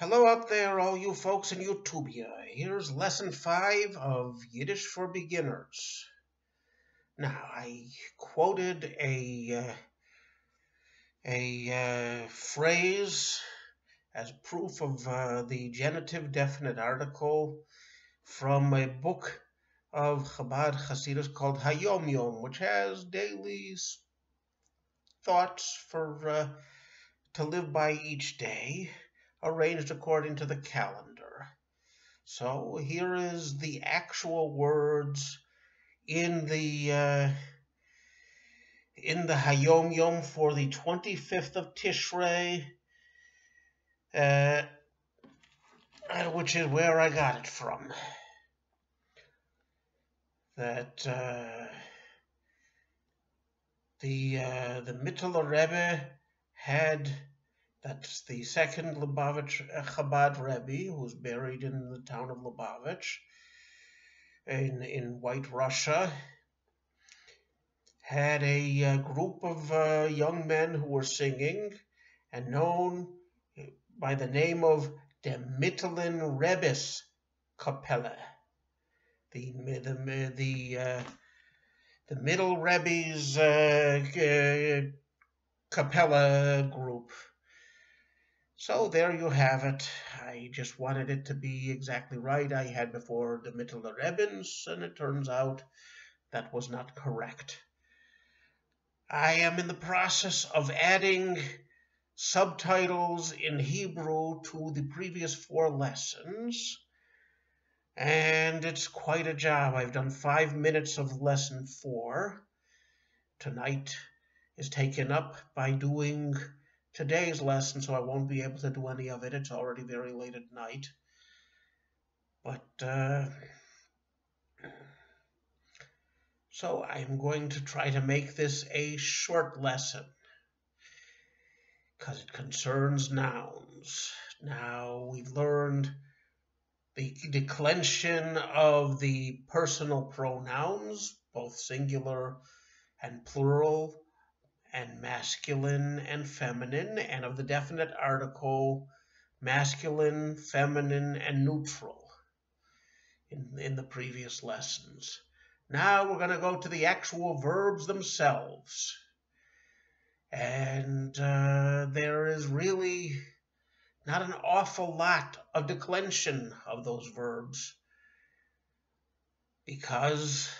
Hello out there, all you folks in Utopia. Here's lesson 5 of Yiddish for Beginners. Now, I quoted a phrase as proof of the genitive definite article from a book of Chabad Hasidus called Hayom Yom, which has daily thoughts for to live by each day, arranged according to the calendar. So here is the actual words in the Hayom Yom for the 25th of Tishrei, which is where I got it from. That the Mittler Rebbe had. That's the second Lubavitch Chabad Rebbe, who's buried in the town of Lubavitch in White Russia, had a group of young men who were singing and known by the name of the Mittlin Rebbe's Kapelle, the Middle Rebbe's Kapelle group. So there you have it. I just wanted it to be exactly right. I had before the Mittler Rebbens, and it turns out that was not correct. I am in the process of adding subtitles in Hebrew to the previous 4 lessons, and it's quite a job. I've done 5 minutes of lesson 4. Tonight is taken up by doing today's lesson, so I won't be able to do any of it. It's already very late at night. But, so I'm going to try to make this a short lesson, because it concerns nouns. Now, we've learned the declension of the personal pronouns, both singular and plural, and masculine and feminine, and of the definite article, masculine, feminine, and neutral in the previous lessons. Now we're going to go to the actual verbs themselves. And there is really not an awful lot of declension of those verbs, because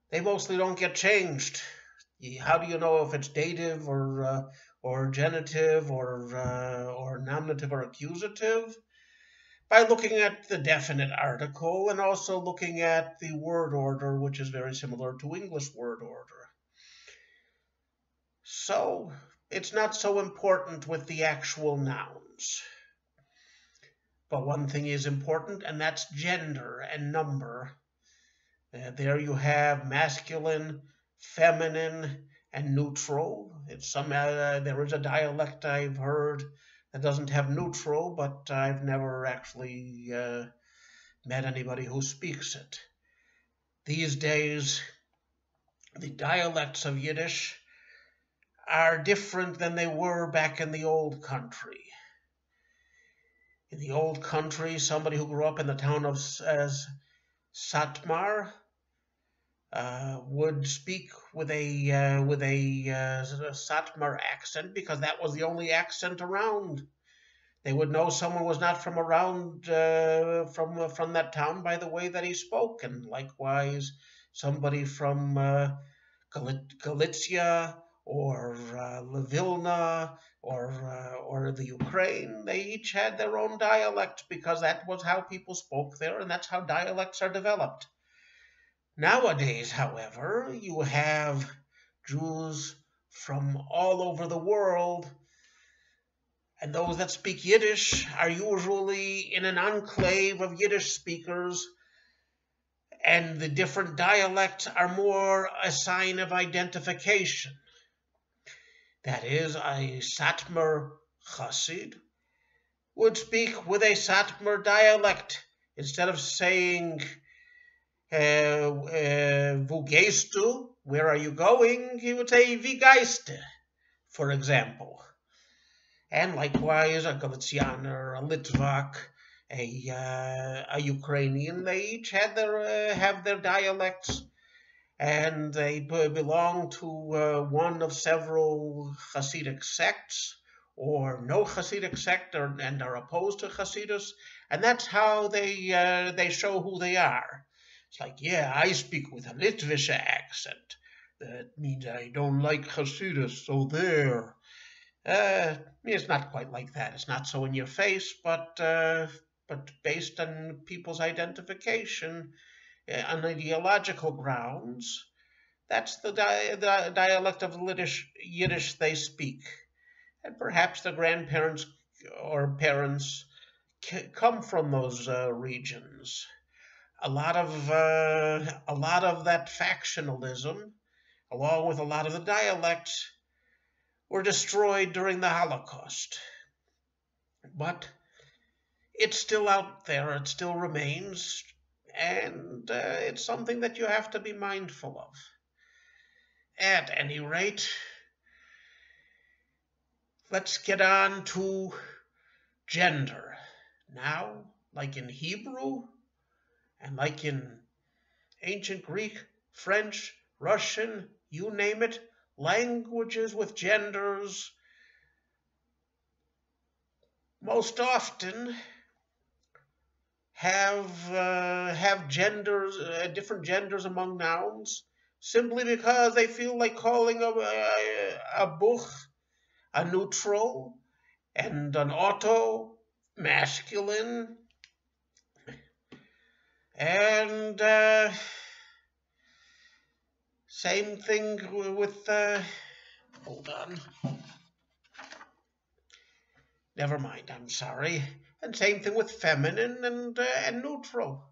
they mostly don't get changed. How do you know if it's dative or genitive or nominative or accusative? By looking at the definite article and also looking at the word order, which is very similar to English word order. So it's not so important with the actual nouns. But one thing is important, and that's gender and number. There you have masculine, feminine, and neutral. There is a dialect I've heard that doesn't have neutral, but I've never actually met anybody who speaks it. These days, the dialects of Yiddish are different than they were back in the old country. In the old country, somebody who grew up in the town of Satmar would speak with a Satmar accent, because that was the only accent around. They would know someone was not from around from that town by the way that he spoke, and likewise somebody from Galicia or Vilna or the Ukraine. They each had their own dialect, because that was how people spoke there, and that's how dialects are developed. Nowadays, however, you have Jews from all over the world, and those that speak Yiddish are usually in an enclave of Yiddish speakers, and the different dialects are more a sign of identification. That is, a Satmar Chassid would speak with a Satmar dialect. Instead of saying, wo gehst du? Where are you going? He would say, wie geiste, for example. and likewise a Galicianer, a Litvak, a Ukrainian. They each had have their dialects, and they belong to one of several Hasidic sects, or no Hasidic sect, and are opposed to Hasidus, and that's how they show who they are. It's like, yeah, I speak with a Litvish accent. That means I don't like Hasidus, so there. It's not quite like that. It's not so in your face, but based on people's identification on ideological grounds, that's the dialect of Yiddish they speak. And perhaps the grandparents or parents come from those regions. A lot of that factionalism, along with a lot of the dialects, were destroyed during the Holocaust. But it's still out there. It still remains, and it's something that you have to be mindful of. At any rate, let's get on to gender. Now, like in Hebrew, and like in ancient Greek, French, Russian, you name it, languages with genders most often have genders, different genders among nouns, simply because they feel like calling a buch a neutral and an auto masculine, and same thing with hold on. Never mind, I'm sorry. And same thing with feminine and neutral.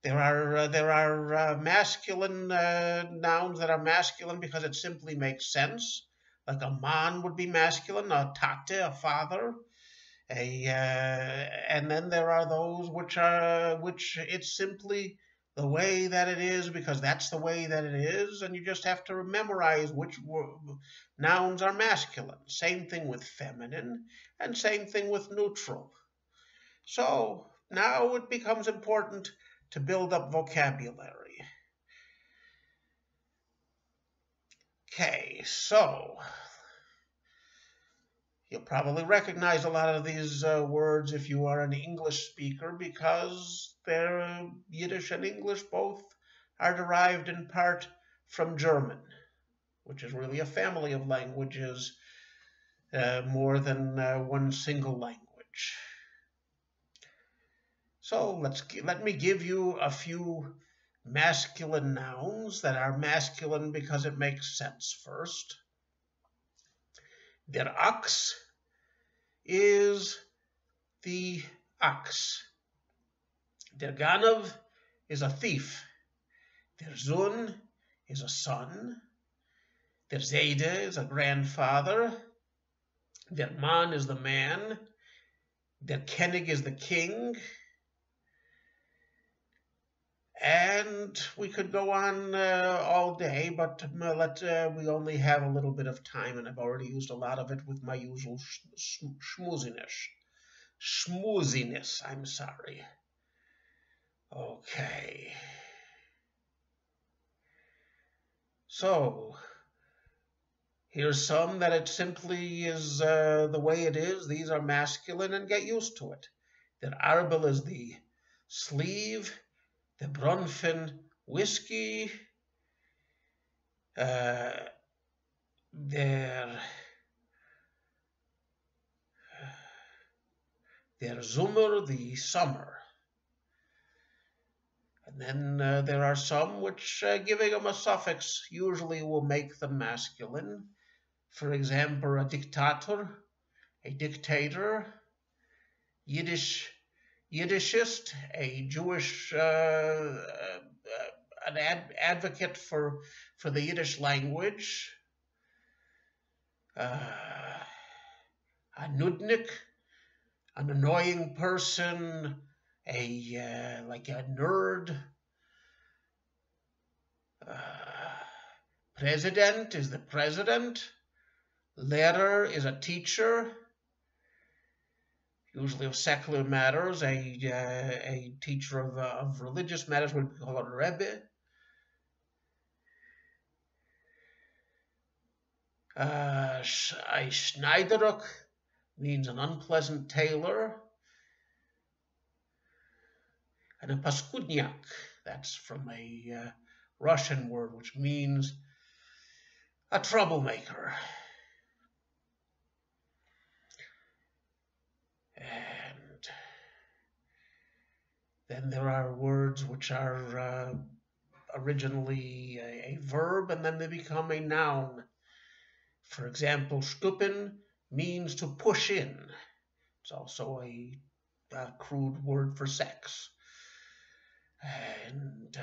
There are masculine nouns that are masculine because it simply makes sense. Like a man would be masculine, a tate, a father. And then there are those which it's simply the way that it is because that's the way that it is, and you just have to memorize which nouns are masculine. Same thing with feminine, and same thing with neutral. So now it becomes important to build up vocabulary. Okay, so you'll probably recognize a lot of these words if you are an English speaker because they're Yiddish and English both are derived in part from German, which is really a family of languages, more than one single language. So let me give you a few masculine nouns that are masculine because it makes sense first. Der ox is the ox. Der Ganav is a thief. Der Sohn is a son. Der Zayde is a grandfather. Der Mann is the man. Der König is the king. And we could go on all day, but we only have a little bit of time, and I've already used a lot of it with my usual schmooziness. Schmooziness, I'm sorry. Okay. So, here's some that it simply is the way it is. These are masculine, and get used to it. Der Arbel is the sleeve. The Bronfen whiskey, der Sommer, the summer. And then there are some which, giving them a suffix, usually will make them masculine. For example, a dictator, a dictator, Yiddishist, a Jewish, an advocate for the Yiddish language, a nudnik, an annoying person, like a nerd. President is the president. Lehrer is a teacher. usually of secular matters. A teacher of religious matters would be called a rebbe. A schneideruk means an unpleasant tailor. And a paskudniak, that's from a Russian word, which means a troublemaker. And then there are words which are originally a verb, and then they become a noun. For example, stupen means to push in. It's also a crude word for sex. And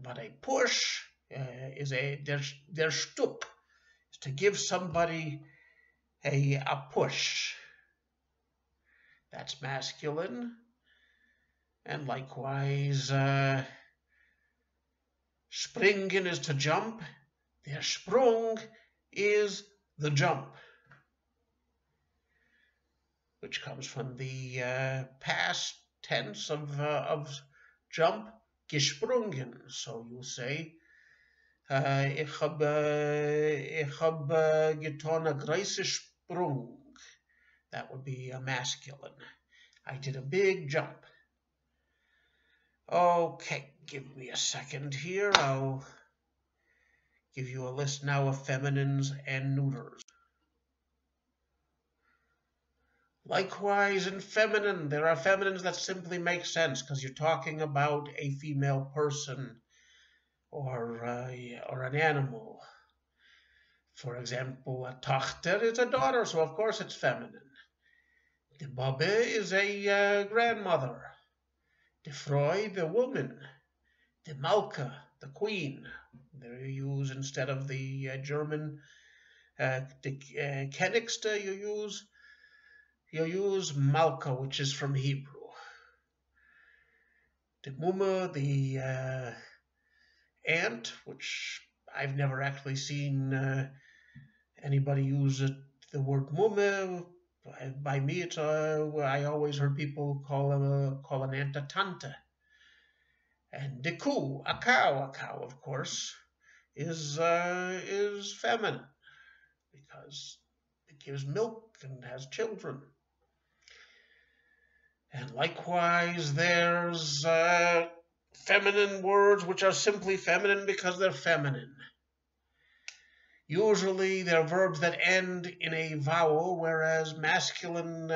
but a push is der Stup, is to give somebody a push. That's masculine. And likewise, springen is to jump. Der Sprung is the jump, which comes from the past tense of jump, gesprungen. So you say, ich hab getan a große Sprung. That would be a masculine. I did a big jump. Okay, give me a second here. I'll give you a list now of feminines and neuters. Likewise, in feminine, there are feminines that simply make sense because you're talking about a female person or an animal. For example, a Tochter is a daughter, so of course it's feminine. The Babbe is a grandmother. The Frau, the woman. The Malka, the queen. There you use, instead of the German, the Königste, you use Malka, which is from Hebrew. The Mumme, the aunt, which I've never actually seen anybody use the word Mumme. By me, it's I always heard people call an aunt a tante. And the kuh, a cow, of course, is feminine because it gives milk and has children. And likewise, there's feminine words which are simply feminine because they're feminine. Usually, they're verbs that end in a vowel, whereas masculine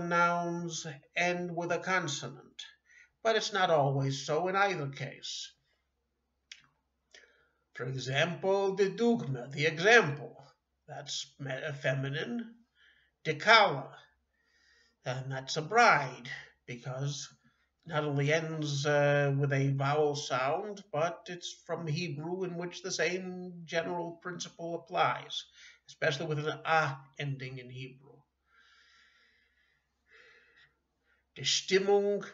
nouns end with a consonant. But it's not always so in either case. For example, the dugma, the example, that's feminine. Dekala, and that's a bride, because it not only ends with a vowel sound, but it's from Hebrew, in which the same general principle applies, especially with an a ending in Hebrew. Die Stimmung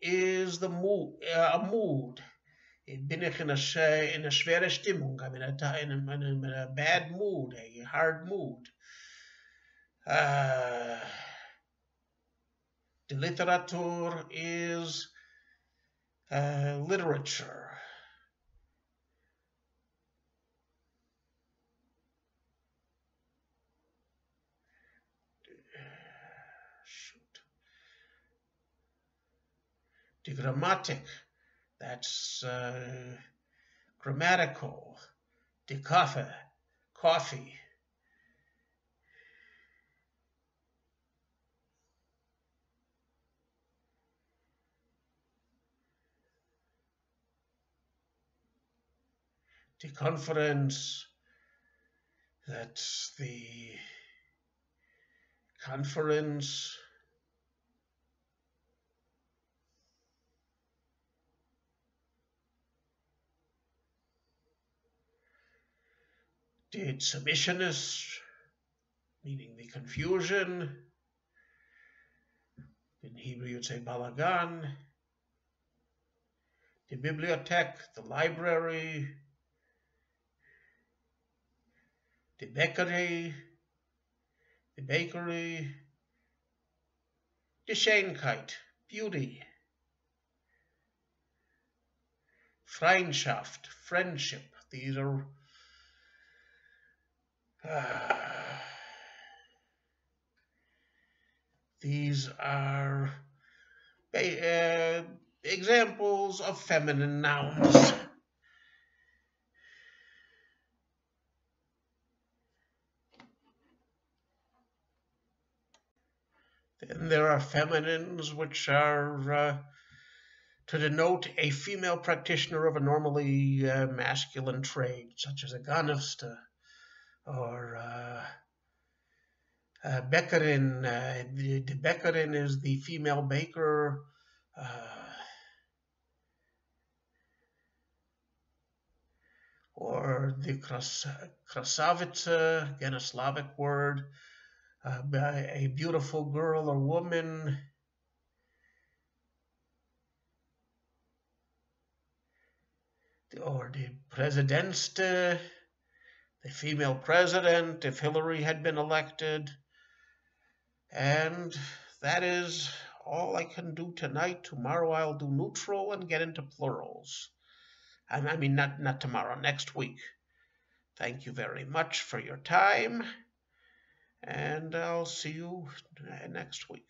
is the mood, a mood. Bin ich in a schwere Stimmung. I'm in a bad mood, a hard mood. The Literatur is literature. Die Grammatik, that's grammatical. Die coffee. Die Konferenz, that's the conference. The submissionist, meaning the confusion. In Hebrew, you'd say balagan. The bibliothek, the library. The bakery, the bakery, Geschenkeit, beauty, Freundschaft, friendship. Uh, these are examples of feminine nouns. Then there are feminines, which are to denote a female practitioner of a normally masculine trade, such as a ganifste or Bäckerin. The Bäckerin is the female baker. Or the krasavica, again a Slavic word, a beautiful girl or woman. Or the Präsidentste, the female president, if Hillary had been elected. And that is all I can do tonight. Tomorrow I'll do neutral and get into plurals. I mean, not tomorrow, next week. Thank you very much for your time, and I'll see you next week.